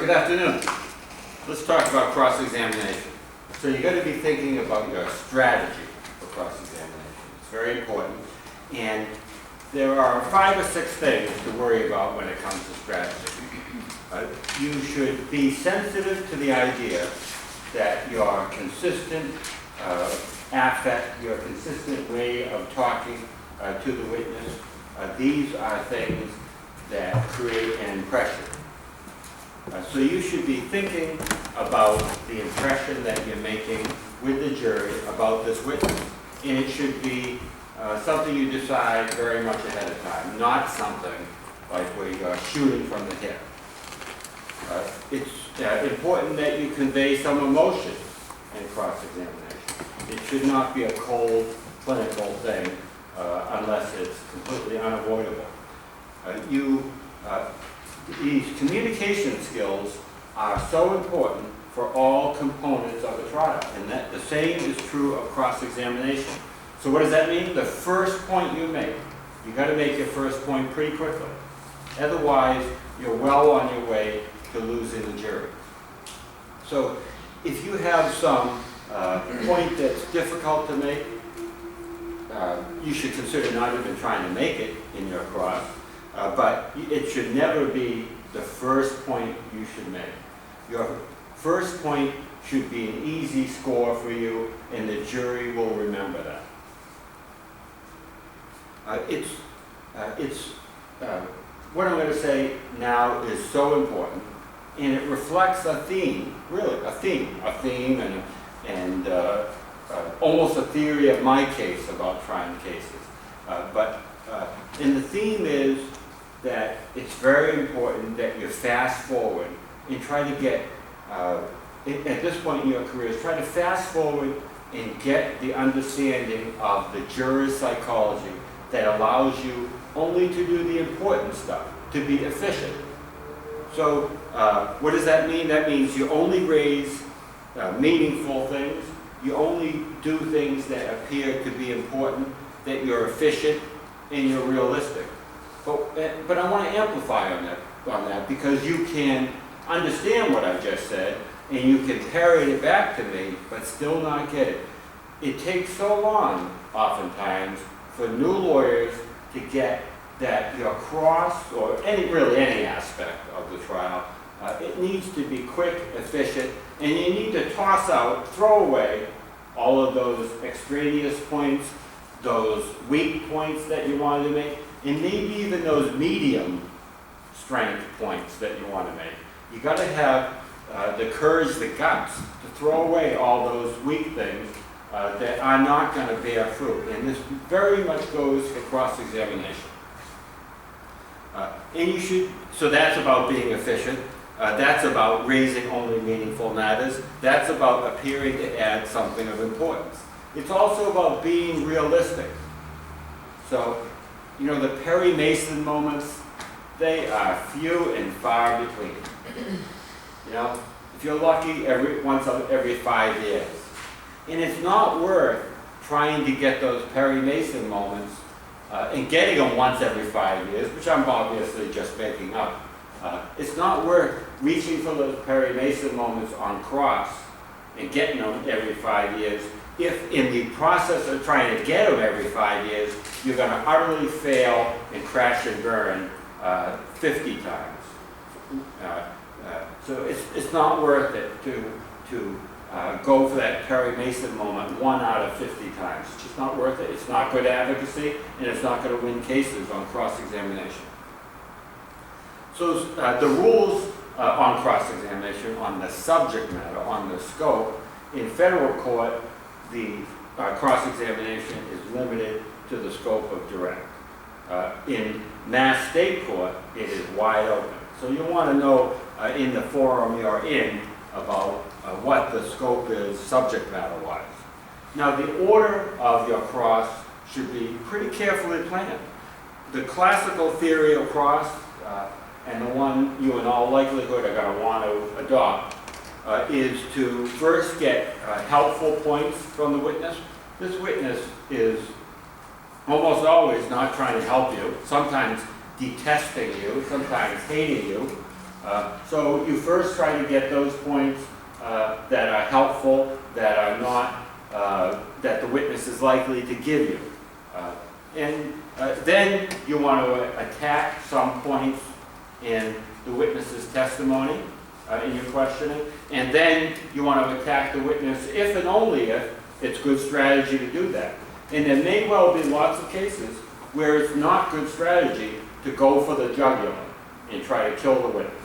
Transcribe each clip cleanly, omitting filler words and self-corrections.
Good afternoon. Let's talk about cross-examination. So you've got to be thinking about your strategy for cross-examination. It's very important. And there are 5 or 6 things to worry about when it comes to strategy. You should be sensitive to the idea that your consistent affect, your consistent way of talking to the witness, these are things that create an impression. So you should be thinking about the impression that you're making with the jury about this witness. And it should be something you decide very much ahead of time, not something like where you're shooting from the hip. It's important that you convey some emotion in cross-examination. It should not be a cold, clinical thing unless it's completely unavoidable. These communication skills are so important for all components of the trial, and that the same is true of cross-examination. So what does that mean? The first point you make, you got to make your first point pretty quickly. Otherwise, you're well on your way to losing the jury. So if you have some point that's difficult to make, you should consider not even trying to make it in your cross. But it should never be the first point you should make. Your first point should be an easy score for you, and the jury will remember that. What I'm going to say now is so important, and it reflects a theme, really, a theme and almost a theory of my case about trying cases. And the theme is that it's very important that you fast forward and try to get, at this point in your careers, try to fast forward and get the understanding of the juror's psychology that allows you only to do the important stuff, to be efficient. So what does that mean? That means you only raise meaningful things, you only do things that appear to be important, that you're efficient, and you're realistic. But I want to amplify on that because you can understand what I just said and you can parrot it back to me but still not get it. It takes so long oftentimes for new lawyers to get that your cross, or any aspect of the trial, it needs to be quick, efficient, and you need to throw away all of those extraneous points, those weak points that you wanted to make, and maybe even those medium strength points that you want to make. You got to have the courage, the guts to throw away all those weak things that are not going to bear fruit. And this very much goes for cross-examination. So that's about being efficient. That's about raising only meaningful matters. That's about appearing to add something of importance. It's also about being realistic. So, the Perry Mason moments, they are few and far between. If you're lucky, once every 5 years. And it's not worth trying to get those Perry Mason moments and getting them once every 5 years, which I'm obviously just making up. It's not worth reaching for those Perry Mason moments on cross and getting them every 5 years if in the process of trying to get them every 5 years, you're going to utterly fail and crash and burn 50 times. So it's not worth it to go for that Perry Mason moment 1 out of 50 times. It's just not worth it. It's not good advocacy, and it's not going to win cases on cross-examination. So the rules on cross-examination, on the subject matter, on the scope, in federal court, the cross-examination is limited to the scope of direct. In Mass State Court, it is wide open. So you want to know in the forum you're in about what the scope is subject matter-wise. Now, the order of your cross should be pretty carefully planned. The classical theory of cross, and the one you in all likelihood are going to want to adopt, is to first get helpful points from the witness. This witness is almost always not trying to help you, sometimes detesting you, sometimes hating you, So you first try to get those points that are helpful, that are not, that the witness is likely to give you. And then you want to attack some points in the witness's testimony in your questioning. And then you want to attack the witness if and only if it's good strategy to do that. And there may well be lots of cases where it's not good strategy to go for the jugular and try to kill the witness.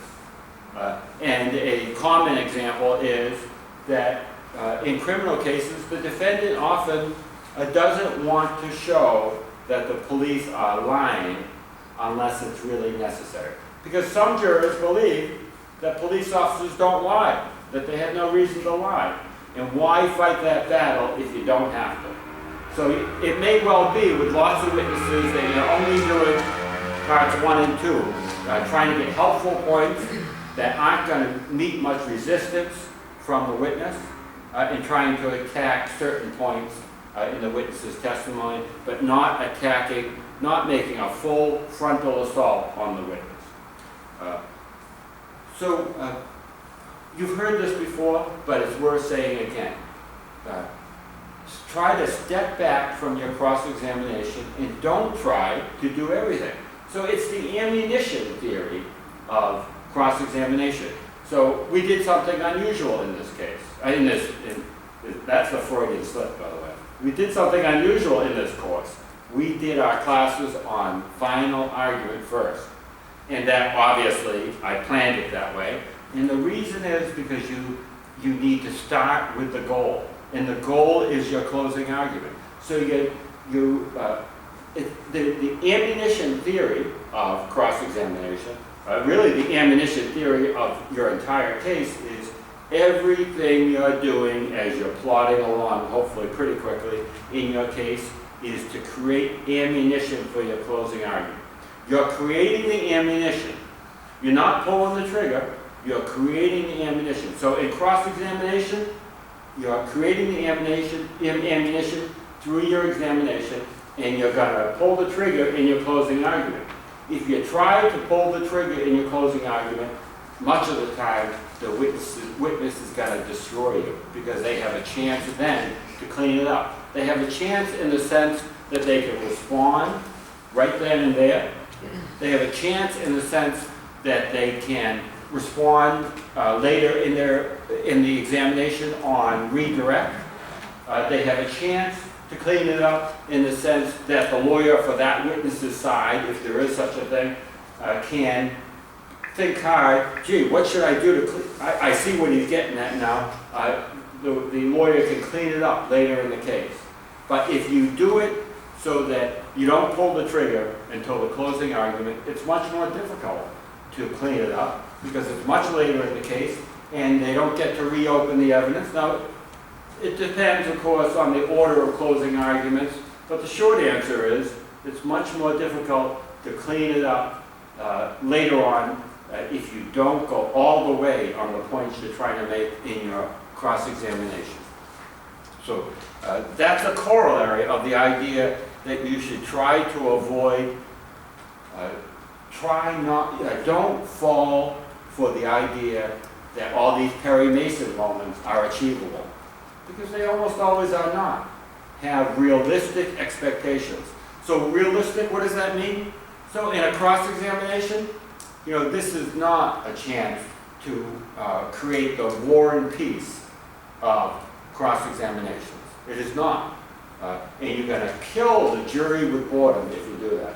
And a common example is that in criminal cases, the defendant often doesn't want to show that the police are lying unless it's really necessary. Because some jurors believe that police officers don't lie, that they have no reason to lie. And why fight that battle if you don't have to? So it may well be with lots of witnesses that you're only doing parts 1 and 2, trying to get helpful points that aren't going to meet much resistance from the witness, and trying to attack certain points in the witness's testimony, but not attacking, not making a full frontal assault on the witness. You've heard this before, but it's worth saying again. Try to step back from your cross-examination and don't try to do everything. So it's the ammunition theory of cross-examination. So we did something unusual in this case. That's a Freudian slip, by the way. We did something unusual in this course. We did our classes on final argument first. And that, obviously, I planned it that way. And the reason is because you need to start with the goal. And the goal is your closing argument. So the ammunition theory of cross-examination, really the ammunition theory of your entire case is everything you're doing as you're plodding along, hopefully pretty quickly, in your case, is to create ammunition for your closing argument. You're creating the ammunition. You're not pulling the trigger, you're creating the ammunition. So in cross-examination, you're creating the ammunition through your examination, and you're going to pull the trigger in your closing argument. If you try to pull the trigger in your closing argument, much of the time the witness is going to destroy you because they have a chance then to clean it up. They have a chance in the sense that they can respond right then and there. They have a chance in the sense that they can respond later in the examination on redirect. They have a chance to clean it up in the sense that the lawyer for that witness's side, if there is such a thing, can think hard, gee, what should I do to clean? I see what he's getting at now. The lawyer can clean it up later in the case. But if you do it so that you don't pull the trigger until the closing argument, it's much more difficult to clean it up because it's much later in the case and they don't get to reopen the evidence. Now, it depends, of course, on the order of closing arguments, but the short answer is it's much more difficult to clean it up later on if you don't go all the way on the points you're trying to make in your cross-examination. So that's a corollary of the idea that you should try to avoid, don't fall for the idea that all these Perry Mason moments are achievable, because they almost always are not. Have realistic expectations. So realistic, what does that mean? So in a cross-examination, this is not a chance to create the war and peace of cross-examinations. It is not. And you're going to kill the jury with boredom if you do that.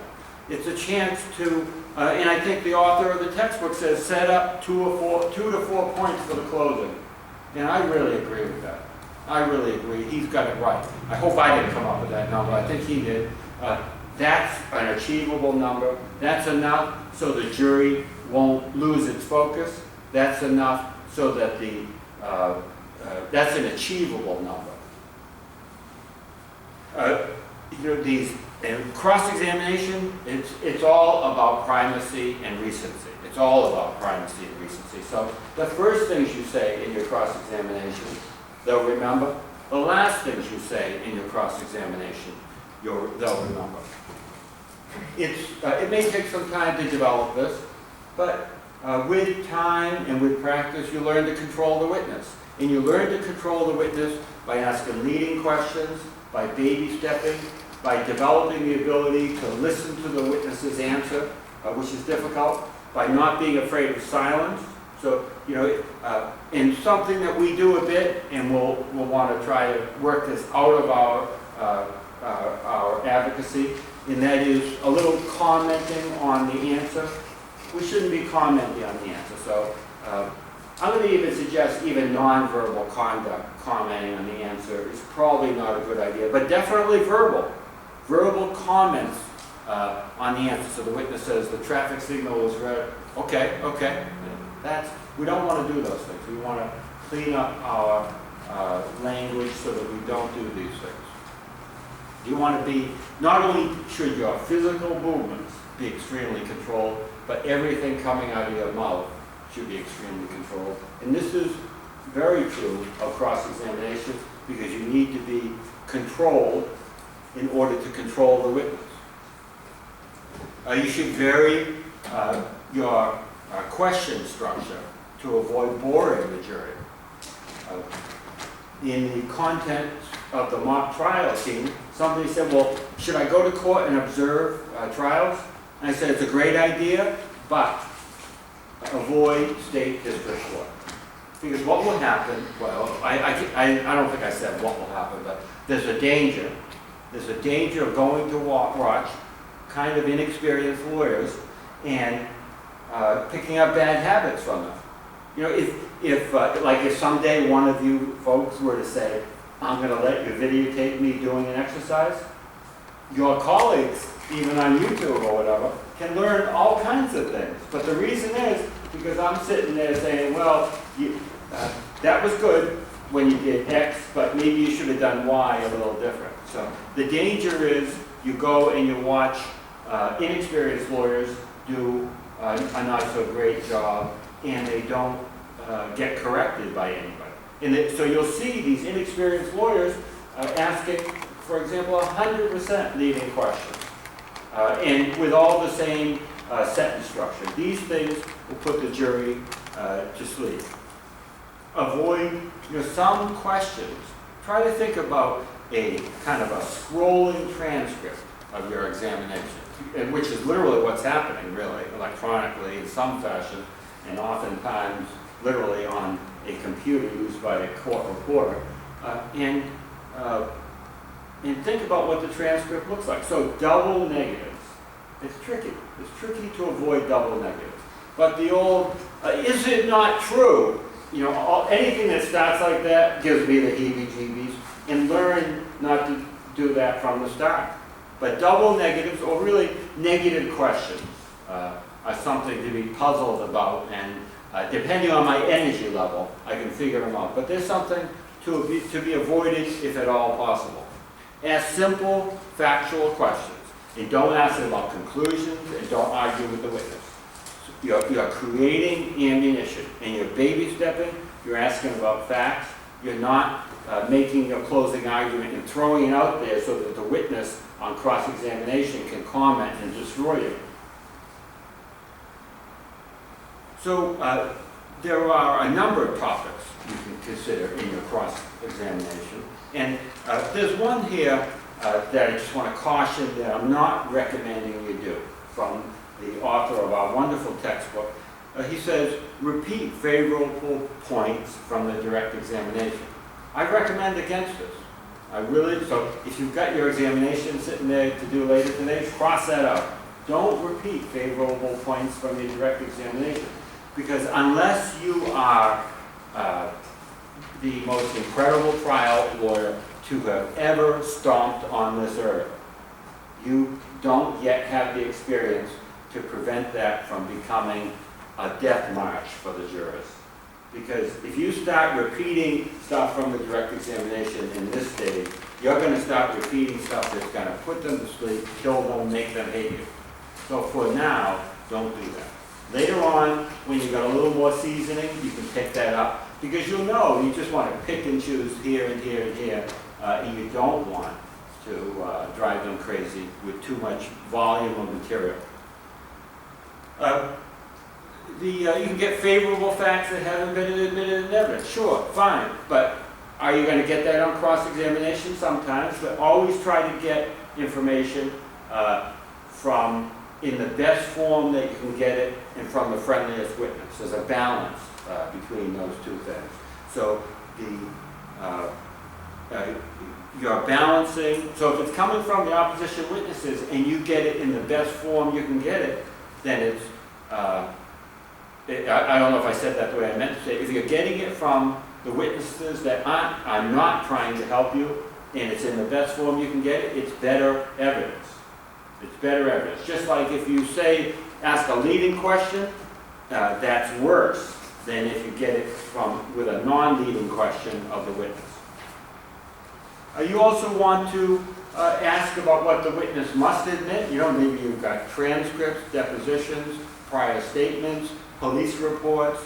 It's a chance to, and I think the author of the textbook says, set up 2 to 4 points for the closing. And I really agree with that. I really agree. He's got it right. I hope I didn't come up with that number. I think he did. That's an achievable number. That's enough so the jury won't lose its focus. That's enough so that that's an achievable number. In cross-examination, it's all about primacy and recency. It's all about primacy and recency. So the first things you say in your cross-examination, they'll remember. The last things you say in your cross-examination, they'll remember. It may take some time to develop this, but With time and with practice, you learn to control the witness. And you learn to control the witness by asking leading questions, by baby stepping, by developing the ability to listen to the witness's answer, which is difficult, by not being afraid of silence. So, and something that we do a bit, and we'll want to try to work this out of our advocacy, and that is a little commenting on the answer. We shouldn't be commenting on the answer. So I'm going to even suggest even nonverbal conduct, commenting on the answer is probably not a good idea, but definitely verbal. Verbal comments on the answer. So the witness says the traffic signal was red. Okay. We don't want to do those things. We want to clean up our language so that we don't do these things. You want to be, not only should your physical movements be extremely controlled, but everything coming out of your mouth should be extremely controlled. And this is very true of cross-examination because you need to be controlled in order to control the witness. You should vary your question structure to avoid boring the jury. In the context of the mock trial team, somebody said, well, should I go to court and observe trials? And I said, it's a great idea, but avoid state district court. Because what will happen, well, I don't think I said what will happen, but there's a danger. There's a danger of going to watch kind of inexperienced lawyers and picking up bad habits from them. If someday one of you folks were to say, I'm going to let you videotape me doing an exercise, your colleagues, even on YouTube or whatever, can learn all kinds of things. But the reason is because I'm sitting there saying, well, that was good when you did X, but maybe you should have done Y a little different. So the danger is you go and you watch inexperienced lawyers do a not so great job, and they don't get corrected by anybody. So you'll see these inexperienced lawyers asking, for example, 100% leading questions, and with all the same sentence structure. These things will put the jury to sleep. Avoid some questions. Try to think about a kind of a scrolling transcript of your examination, which is literally what's happening, really, electronically in some fashion, and oftentimes literally on a computer used by a court reporter, and think about what the transcript looks like. So double negatives. It's tricky. It's tricky to avoid double negatives. But the old, is it not true? Anything that starts like that gives me the heebie-jeebies, and learn not to do that from the start. But double negatives, or really negative questions, are something to be puzzled about, and depending on my energy level, I can figure them out. But there's something to be avoided if at all possible. Ask simple, factual questions. And don't ask about conclusions, and don't argue with the witness. You're creating ammunition, and you're baby stepping, you're asking about facts, you're not making a closing argument and throwing it out there so that the witness on cross-examination can comment and destroy you. So there are a number of topics you can consider in your cross-examination. And there's one here that I just want to caution that I'm not recommending you do, from the author of our wonderful textbook. He says, repeat favorable points from the direct examination. I recommend against this. So if you've got your examination sitting there to do later today, cross that out. Don't repeat favorable points from your direct examination. Because unless you are the most incredible trial lawyer to have ever stomped on this earth, you don't yet have the experience to prevent that from becoming a death march for the jurors. Because if you start repeating stuff from the direct examination in this stage, you're going to start repeating stuff that's going to put them to sleep, kill them, make them hate you. So for now, don't do that. Later on, when you've got a little more seasoning, you can pick that up, because you'll know you just want to pick and choose here and here and here, and you don't want to drive them crazy with too much volume of material. you can get favorable facts that haven't been admitted in evidence. Sure, fine, but are you going to get that on cross-examination? Sometimes, but always try to get information from in the best form that you can get it and from the friendliest witness. There's a balance between those two things. So you're balancing, so if it's coming from the opposition witnesses and you get it in the best form you can get it, then it's, I don't know if I said that the way I meant to say it. If you're getting it from the witnesses that are not trying to help you and it's in the best form you can get it, it's better evidence. It's better evidence. Just like if you ask a leading question, that's worse than if you get it with a non-leading question of the witness. You also want to ask about what the witness must admit. Maybe you've got transcripts, depositions, prior statements, police reports,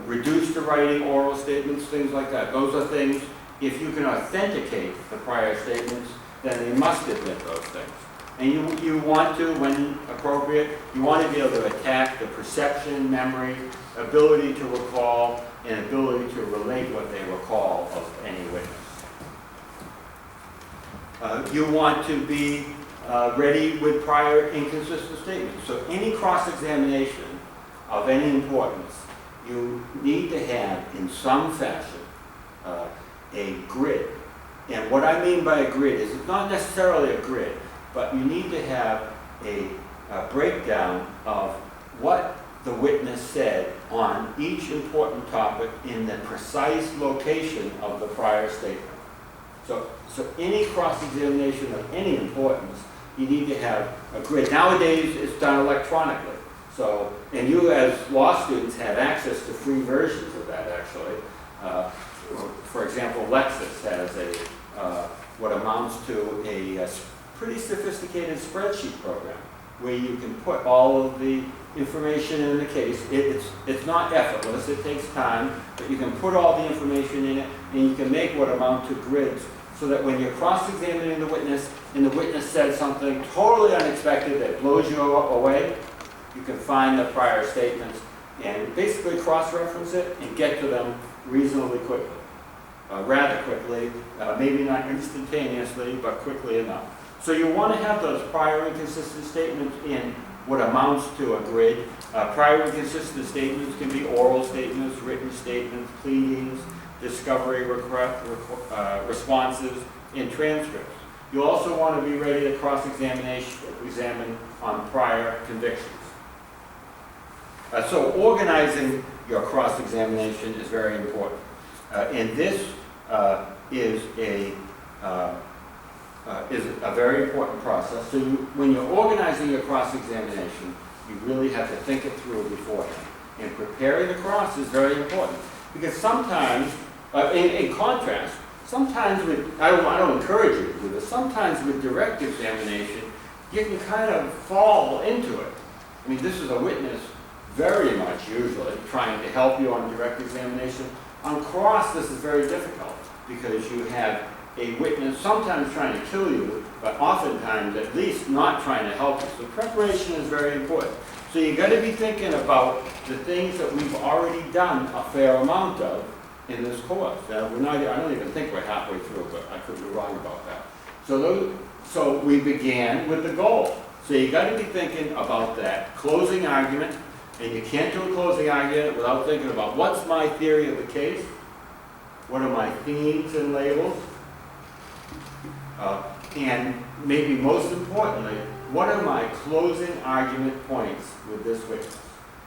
reduced to writing oral statements, things like that. Those are things, if you can authenticate the prior statements, then they must admit those things. And you want to, when appropriate, you want to be able to attack the perception, memory, ability to recall, and ability to relate what they recall of any witness. You want to be ready with prior inconsistent statements. So any cross-examination of any importance, you need to have, in some fashion, a grid. And what I mean by a grid is it's not necessarily a grid, but you need to have a breakdown of what the witness said on each important topic in the precise location of the prior statement. So any cross-examination of any importance, you need to have a grid. Nowadays, it's done electronically. So, and you as law students have access to free versions of that, actually. For example, Lexis has what amounts to a pretty sophisticated spreadsheet program where you can put all of the information in the case. It's not effortless, it takes time, but you can put all the information in it and you can make what amount to grids so that when you're cross-examining the witness and the witness said something totally unexpected that blows you away, you can find the prior statements and basically cross-reference it and get to them reasonably quickly. Rather quickly, maybe not instantaneously, but quickly enough. So you want to have those prior inconsistent statements in what amounts to a grid. Prior inconsistent statements can be oral statements, written statements, pleadings, discovery responses, and transcripts. You also want to be ready to cross-examine on prior convictions. So organizing your cross-examination is very important. And this is a very important process. So when you're organizing your cross-examination, you really have to think it through beforehand. And preparing the cross is very important. Because sometimes, in contrast, sometimes I don't encourage you to do this, sometimes with direct examination, you can kind of fall into it. I mean, this is a witness very much usually trying to help you on direct examination. On cross, this is very difficult because you have a witness sometimes trying to kill you, but oftentimes at least not trying to help you. So preparation is very important. So you got to be thinking about the things that we've already done a fair amount of in this course. I don't even think we're halfway through, but I could be wrong about that. So we began with the goal. So you got to be thinking about that closing argument. And you can't do a closing argument without thinking about what's my theory of the case, what are my themes and labels, and maybe most importantly, what are my closing argument points with this witness?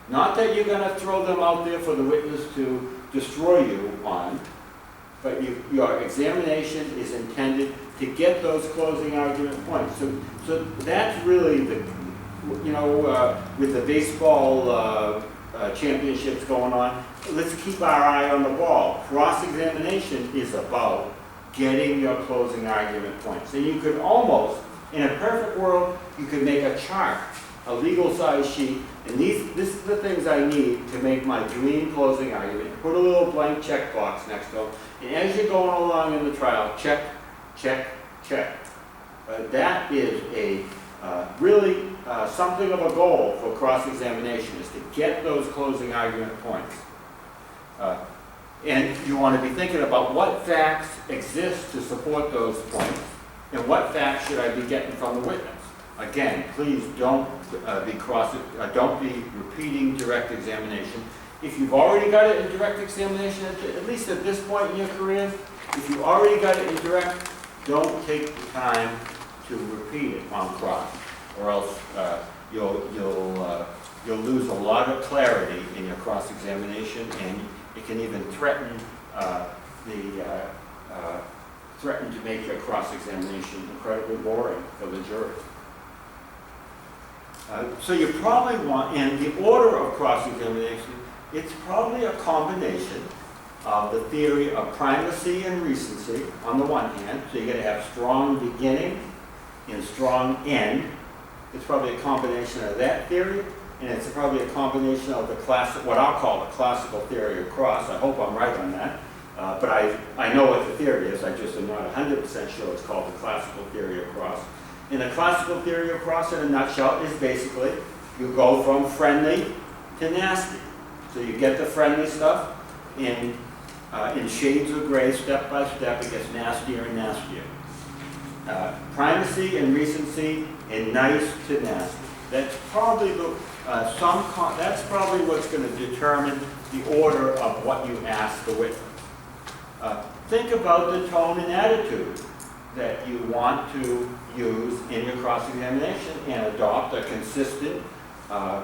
Not that you're going to throw them out there for the witness to destroy you on, but your examination is intended to get those closing argument points. So that's really with the baseball championships going on, let's keep our eye on the ball. Cross-examination is about getting your closing argument points. And you could almost, in a perfect world, you could make a chart, a legal-size sheet, and this is the things I need to make my dream closing argument. Put a little blank checkbox next to them, and as you're going along in the trial, check, check, check. That is a really something of a goal for cross-examination is to get those closing argument points. And you want to be thinking about what facts exist to support those points, and what facts should I be getting from the witness. Again, please don't be repeating direct examination. If you've already got it in direct examination, at least at this point in your career, if you already got it in direct, don't take the time to repeat it on cross, or else you'll lose a lot of clarity in your cross-examination, and it can even threaten to make your cross-examination incredibly boring for the jury. So you probably want, in the order of cross-examination, it's probably a combination of the theory of primacy and recency on the one hand, so you're going to have strong beginning and strong end. It's probably a combination of that theory, and it's probably a combination of the classic, what I'll call the classical theory of cross. I hope I'm right on that, but I know what the theory is. I just am not 100% sure it's called the classical theory of cross. And the classical theory of cross, in a nutshell, is basically you go from friendly to nasty. So you get the friendly stuff in shades of gray, step by step. It gets nastier and nastier. Primacy and recency, and nice to nasty. That's probably that's probably what's going to determine the order of what you ask the witness. Think about the tone and attitude that you want to use in your cross-examination, and adopt a consistent,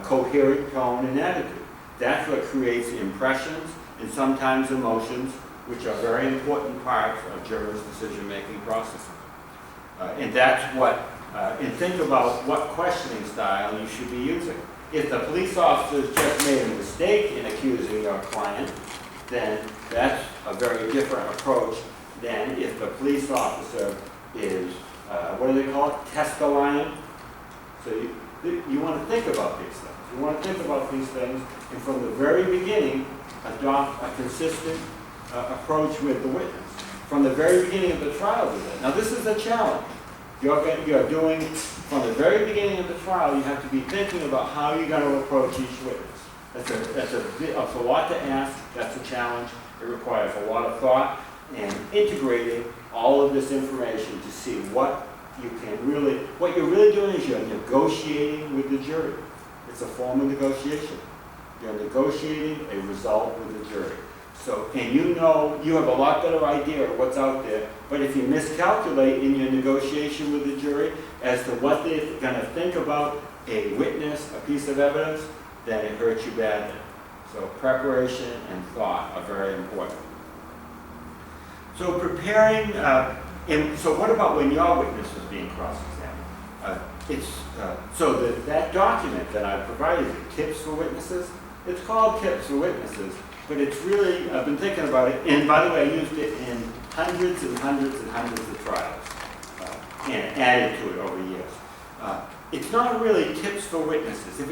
coherent tone and attitude. That's what creates impressions and sometimes emotions, which are very important parts of jurors' decision-making processes. And that's what, and think about what questioning style you should be using. If the police officer's just made a mistake in accusing your client, then that's a very different approach than if the police officer is, what do they call it, testifying. So you want to think about these things. You want to think about these things, and from the very beginning, adopt a consistent approach with the witness. From the very beginning of the trial, do that. Now, this is a challenge. You're doing, from the very beginning of the trial, you have to be thinking about how you're going to approach each witness. That's a lot to ask. That's a challenge. It requires a lot of thought and integrating all of this information to see what you're really doing is you're negotiating with the jury. It's a form of negotiation. You're negotiating a result with the jury. So, and you have a lot better idea of what's out there, but if you miscalculate in your negotiation with the jury as to what they're going to think about a witness, a piece of evidence, then it hurts you badly. So preparation and thought are very important. So preparing, and so what about when your witness is being cross-examined? That document that I provided you, Tips for Witnesses, it's called Tips for Witnesses, but it's really, I've been thinking about it, and by the way, I used it in hundreds and hundreds and hundreds of trials, and added to it over years. It's not really Tips for Witnesses. If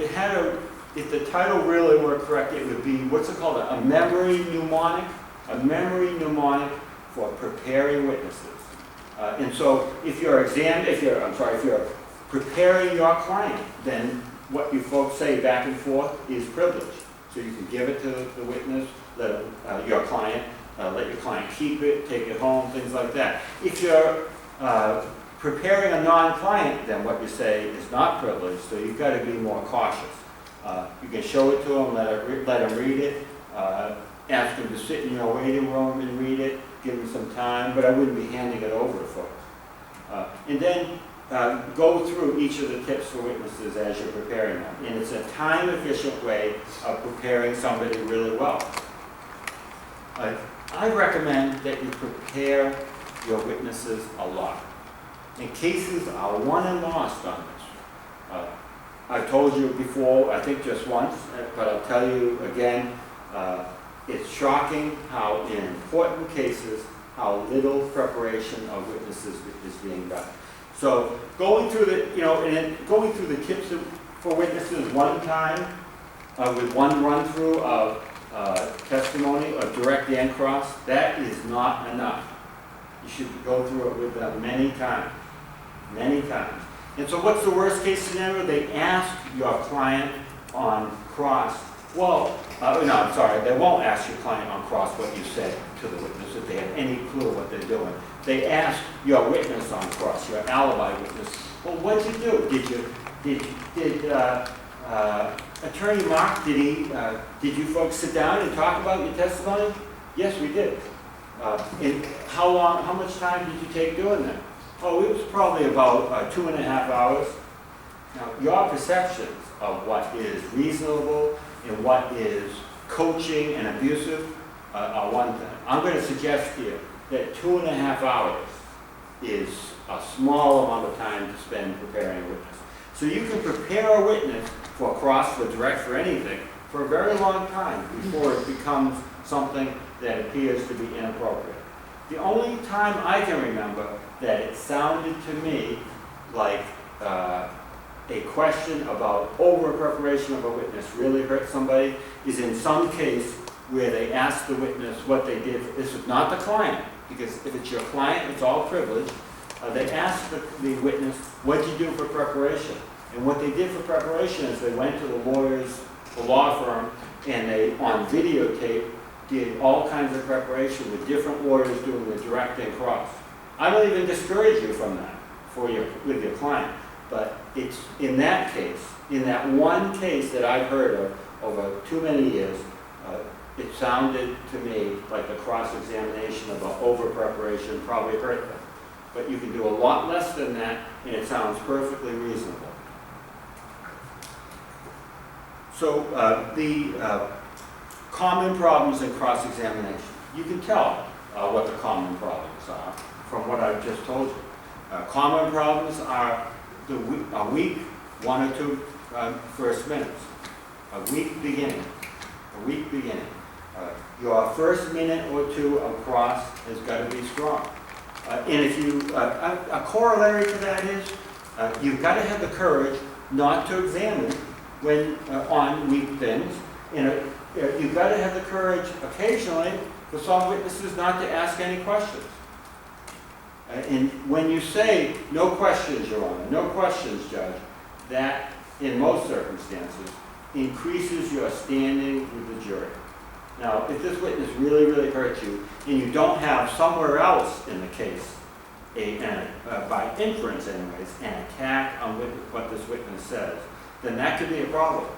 the title really were correct, it would be, what's it called, a memory mnemonic for preparing witnesses. And so if you're preparing your client, then what you folks say back and forth is privilege. So you can give it to the witness, let your client keep it, take it home, things like that. If you're preparing a non-client, then what you say is not privileged, so you've got to be more cautious. You can show it to them, let them read it, ask them to sit in your waiting room and read it, give them some time, but I wouldn't be handing it over to folks. And then go through each of the tips for witnesses as you're preparing them. And it's a time-efficient way of preparing somebody really well. I recommend that you prepare your witnesses a lot. And cases are won and lost on this. I've told you before, I think just once, but I'll tell you again, it's shocking how in important cases, how little preparation of witnesses is being done. So going through the tips for witnesses one time with one run-through of testimony of direct and cross, that is not enough. You should go through it with them many times. And so what's the worst case scenario? They ask your client on cross, well, no, I'm sorry, they won't ask your client on cross what you said to the witness if they have any clue what they're doing. They ask your witness on cross, your alibi witness, well, what'd you do? Did Attorney Mark, did you folks sit down and talk about your testimony? Yes, we did. And how much time did you take doing that? Oh, it was probably about 2.5 hours. Now, your perceptions of what is reasonable and what is coaching and abusive are one thing. I'm going to suggest here that 2.5 hours is a small amount of time to spend preparing a witness. So you can prepare a witness for cross, for direct, for anything, for a very long time before it becomes something that appears to be inappropriate. The only time I can remember that it sounded to me like a question about over-preparation of a witness really hurt somebody is in some case where they asked the witness what they did. This is not the client, because if it's your client, it's all privilege. They asked the witness, what'd you do for preparation? And what they did for preparation is they went to the law firm, and they, on videotape, did all kinds of preparation with different lawyers doing the direct and cross. I don't even discourage you from that with your client, but it's in that case, in that one case that I've heard of over too many years, it sounded to me like the cross-examination about over-preparation probably hurt them. But you can do a lot less than that, and it sounds perfectly reasonable. So the common problems in cross-examination. You can tell what the common problems are from what I've just told you. Common problems are a weak 1 or 2 first minutes, a weak beginning. Your first minute or 2 of cross has got to be strong. And if you, a corollary to that is, you've got to have the courage not to examine when on weak things. And you've got to have the courage occasionally for some witnesses not to ask any questions. And when you say, no questions, Your Honor, no questions, Judge, that, in most circumstances, increases your standing with the jury. Now, if this witness really, really hurt you, and you don't have somewhere else in the case, by inference anyways, an attack on what this witness says, then that could be a problem.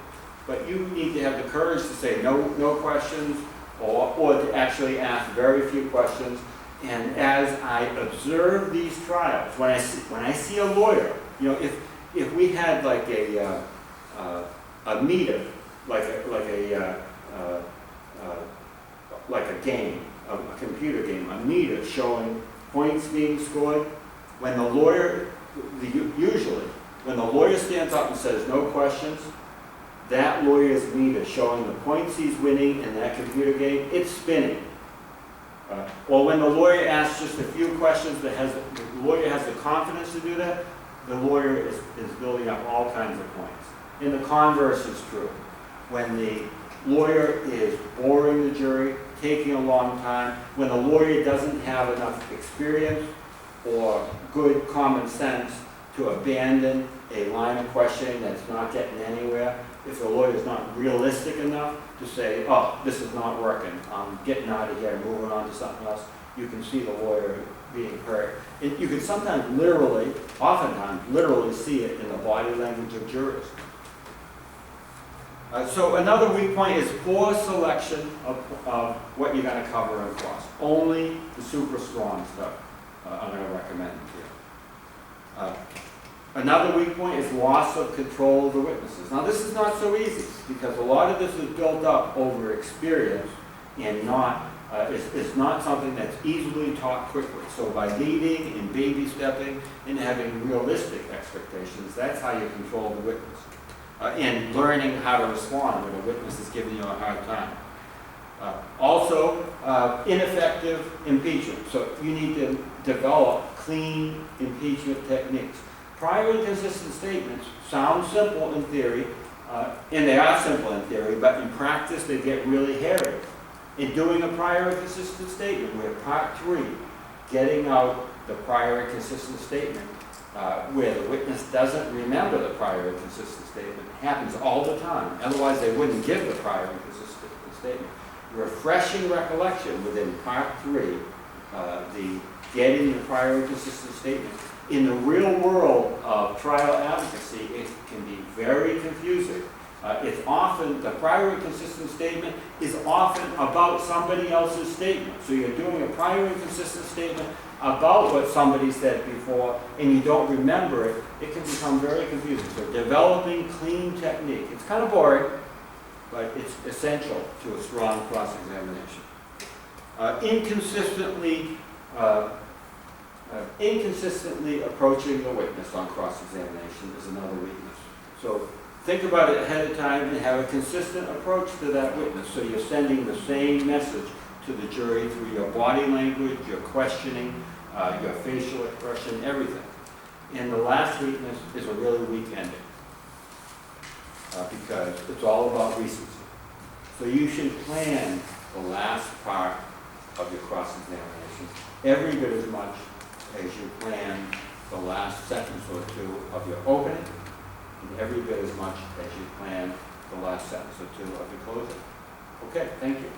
But you need to have the courage to say no questions, or to actually ask very few questions. And as I observe these trials, when I see a lawyer, you know, if we had like a meter, like a game, a computer game, a meter showing points being scored, when the lawyer, usually, when the lawyer stands up and says no questions, that lawyer's meter showing the points he's winning in that computer game, it's spinning. Or when the lawyer asks just a few questions, the lawyer has the confidence to do that, the lawyer is building up all kinds of points. And the converse is true. When the lawyer is boring the jury, taking a long time, when the lawyer doesn't have enough experience or good common sense to abandon a line of questioning that's not getting anywhere, if the lawyer is not realistic enough to say, oh, this is not working, I'm getting out of here, moving on to something else, you can see the lawyer being hurt. You can sometimes literally, oftentimes literally see it in the body language of jurors. So another weak point is poor selection of what you're going to cover in cross. Only the super strong stuff I'm going to recommend to you. Another weak point is loss of control of the witnesses. Now this is not so easy because a lot of this is built up over experience and it's not something that's easily taught quickly. So by leading and baby stepping and having realistic expectations, that's how you control the witness. And learning how to respond when a witness is giving you a hard time. Also, ineffective impeachment. So you need to develop clean impeachment techniques. Prior and consistent statements sound simple in theory, and they are simple in theory, but in practice they get really hairy. In doing a prior and consistent statement, we're part 3, getting out the prior and consistent statement, where the witness doesn't remember the prior inconsistent statement. It happens all the time. Otherwise, they wouldn't give the prior inconsistent statement. Refreshing recollection within Part 3, the getting the prior inconsistent statement. In the real world of trial advocacy, it can be very confusing. It's often, the prior inconsistent statement is often about somebody else's statement. So you're doing a prior inconsistent statement about what somebody said before, and you don't remember it, it can become very confusing. So developing clean technique. It's kind of boring, but it's essential to a strong cross-examination. Inconsistently approaching the witness on cross-examination is another weakness. So think about it ahead of time and have a consistent approach to that witness. So you're sending the same message to the jury through your body language, your questioning, your facial expression, everything. And the last weakness is a really weak ending because it's all about recency. So you should plan the last part of your cross-examination every bit as much as you plan the last sentence or two of your opening, and every bit as much as you plan the last sentence or two of your closing. Okay, thank you.